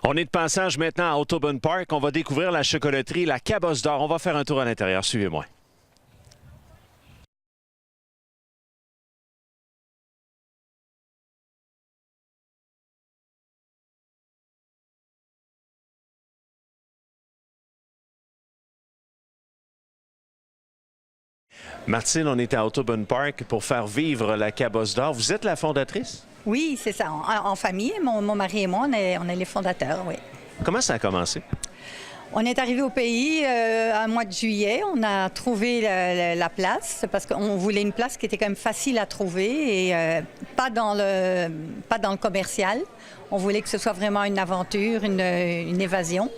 On est de passage maintenant à Audubon Park. On va découvrir la chocolaterie, la Cabosse d'Or. On va faire un tour à l'intérieur. Suivez-moi. Martine, on est à Audubon Park pour faire vivre la Cabosse d'Or. Vous êtes la fondatrice? Oui, c'est ça. En famille, mon mari et moi, on est les fondateurs, oui. Comment ça a commencé? On est arrivé au pays un mois de juillet. On a trouvé la place parce qu'on voulait une place qui était quand même facile à trouver et pas dans le commercial. On voulait que ce soit vraiment une aventure, une évasion.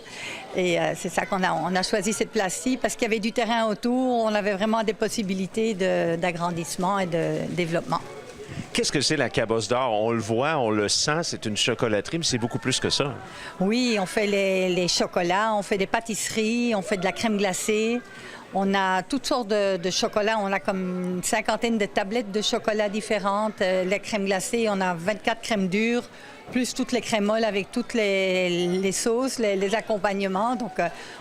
Et c'est ça qu'on a choisi cette place-ci parce qu'il y avait du terrain autour. On avait vraiment des possibilités d'agrandissement et de développement. Qu'est-ce que c'est la Cabosse d'Or? On le voit, on le sent, c'est une chocolaterie, mais c'est beaucoup plus que ça. Oui, on fait les chocolats, on fait des pâtisseries, on fait de la crème glacée. On a toutes sortes de chocolats. On a comme une cinquantaine de tablettes de chocolat différentes. La crème glacée, on a 24 crèmes dures, plus toutes les crèmes molles avec toutes les sauces, les accompagnements. Donc,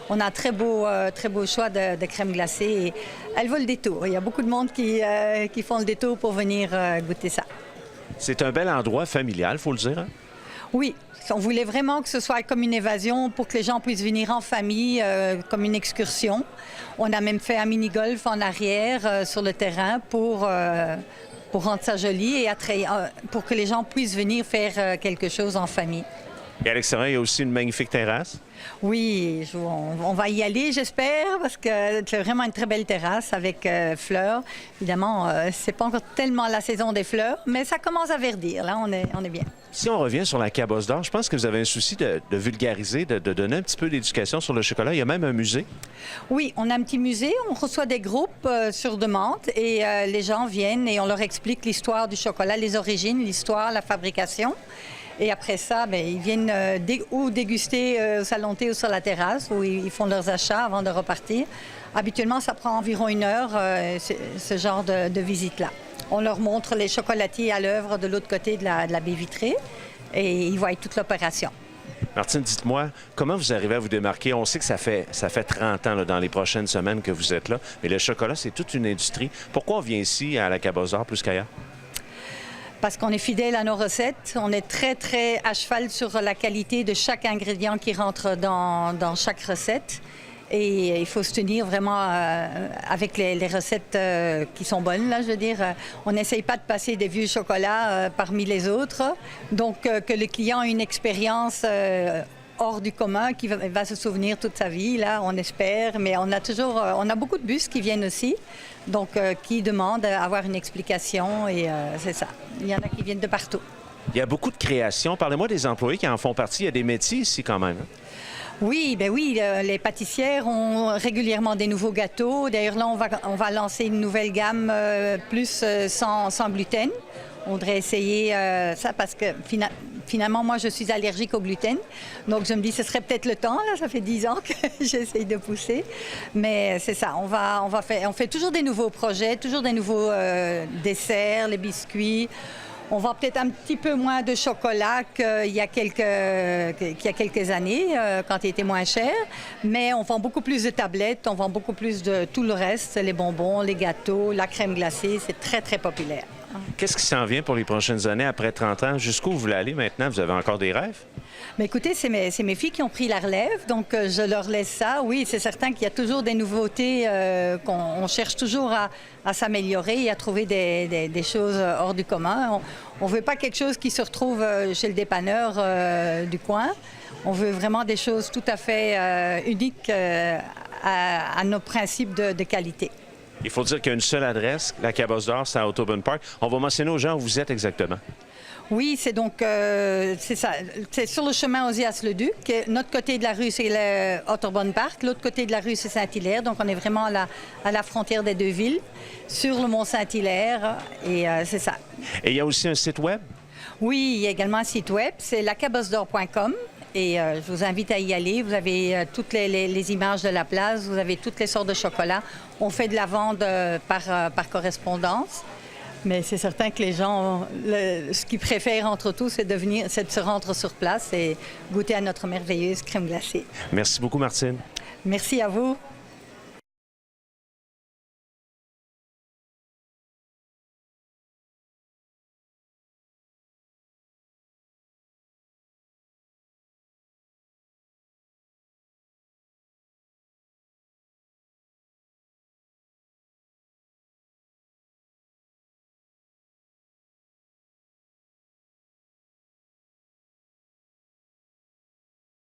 on a un très beau choix de crème glacée. Et elle vaut le détour. Il y a beaucoup de monde qui font le détour pour venir goûter ça. C'est un bel endroit familial, il faut le dire. Hein? Oui. On voulait vraiment que ce soit comme une évasion pour que les gens puissent venir en famille, comme une excursion. On a même fait un mini-golf en arrière sur le terrain pour rendre ça joli et pour que les gens puissent venir faire quelque chose en famille. Et à l'extérieur, il y a aussi une magnifique terrasse. Oui, on va y aller, j'espère, parce que c'est vraiment une très belle terrasse avec fleurs. Évidemment, c'est pas encore tellement la saison des fleurs, mais ça commence à verdir. Là, on est bien. Si on revient sur la Cabosse d'Or, je pense que vous avez un souci de vulgariser, de donner un petit peu d'éducation sur le chocolat. Il y a même un musée. Oui, on a un petit musée. On reçoit des groupes sur demande et les gens viennent et on leur explique l'histoire du chocolat, les origines, l'histoire, la fabrication. Et après ça, bien, ils viennent ou déguster au salon thé ou sur la terrasse où ils font leurs achats avant de repartir. Habituellement, ça prend environ 1 heure, ce genre de visite-là. On leur montre les chocolatiers à l'œuvre de l'autre côté de la baie vitrée et ils voient toute l'opération. Martine, dites-moi, comment vous arrivez à vous démarquer? On sait que ça fait 30 ans là, dans les prochaines semaines que vous êtes là, mais le chocolat, c'est toute une industrie. Pourquoi on vient ici à la Cabosse d'Or plus qu'ailleurs? Parce qu'on est fidèle à nos recettes. On est très, très à cheval sur la qualité de chaque ingrédient qui rentre dans chaque recette. Et il faut se tenir vraiment avec les recettes qui sont bonnes, là, je veux dire. On n'essaye pas de passer des vieux chocolats parmi les autres. Donc, que le client ait une expérience hors du commun qui va se souvenir toute sa vie, là, on espère. Mais on a beaucoup de bus qui viennent aussi, donc qui demandent à avoir une explication et c'est ça. Il y en a qui viennent de partout. Il y a beaucoup de créations. Parlez-moi des employés qui en font partie. Il y a des métiers ici quand même. Oui, ben oui, les pâtissières ont régulièrement des nouveaux gâteaux. D'ailleurs, là, on va lancer une nouvelle gamme plus sans gluten. On voudrait essayer ça parce que finalement, moi, je suis allergique au gluten. Donc, je me dis, ce serait peut-être le temps. Là, ça fait 10 ans que j'essaye de pousser. Mais c'est ça, on fait toujours des nouveaux projets, toujours des nouveaux desserts, les biscuits. On vend peut-être un petit peu moins de chocolat qu'il y a quelques années, quand il était moins cher. Mais on vend beaucoup plus de tablettes, on vend beaucoup plus de tout le reste, les bonbons, les gâteaux, la crème glacée. C'est très, très populaire. Qu'est-ce qui s'en vient pour les prochaines années après 30 ans? Jusqu'où vous voulez aller maintenant? Vous avez encore des rêves? Mais écoutez, c'est mes filles qui ont pris la relève, donc je leur laisse ça. Oui, c'est certain qu'il y a toujours des nouveautés, qu'on cherche toujours à s'améliorer et à trouver des choses hors du commun. On ne veut pas quelque chose qui se retrouve chez le dépanneur du coin. On veut vraiment des choses tout à fait uniques à nos principes de qualité. Il faut dire qu'il y a une seule adresse, la Cabosse d'Or, c'est à Audubon Park. On va mentionner aux gens où vous êtes exactement. Oui, c'est donc, c'est ça, c'est sur le chemin Ozias-le-Duc. Notre côté de la rue, c'est le Audubon Park. L'autre côté de la rue, c'est Saint-Hilaire. Donc, on est vraiment à la frontière des deux villes, sur le Mont-Saint-Hilaire. Et c'est ça. Et il y a aussi un site web? Oui, il y a également un site web. C'est lacabossedor.com. Et je vous invite à y aller. Vous avez toutes les images de la place. Vous avez toutes les sortes de chocolats. On fait de la vente par correspondance. Mais c'est certain que les gens, ce qu'ils préfèrent entre tout, c'est de se rendre sur place et goûter à notre merveilleuse crème glacée. Merci beaucoup, Martine. Merci à vous.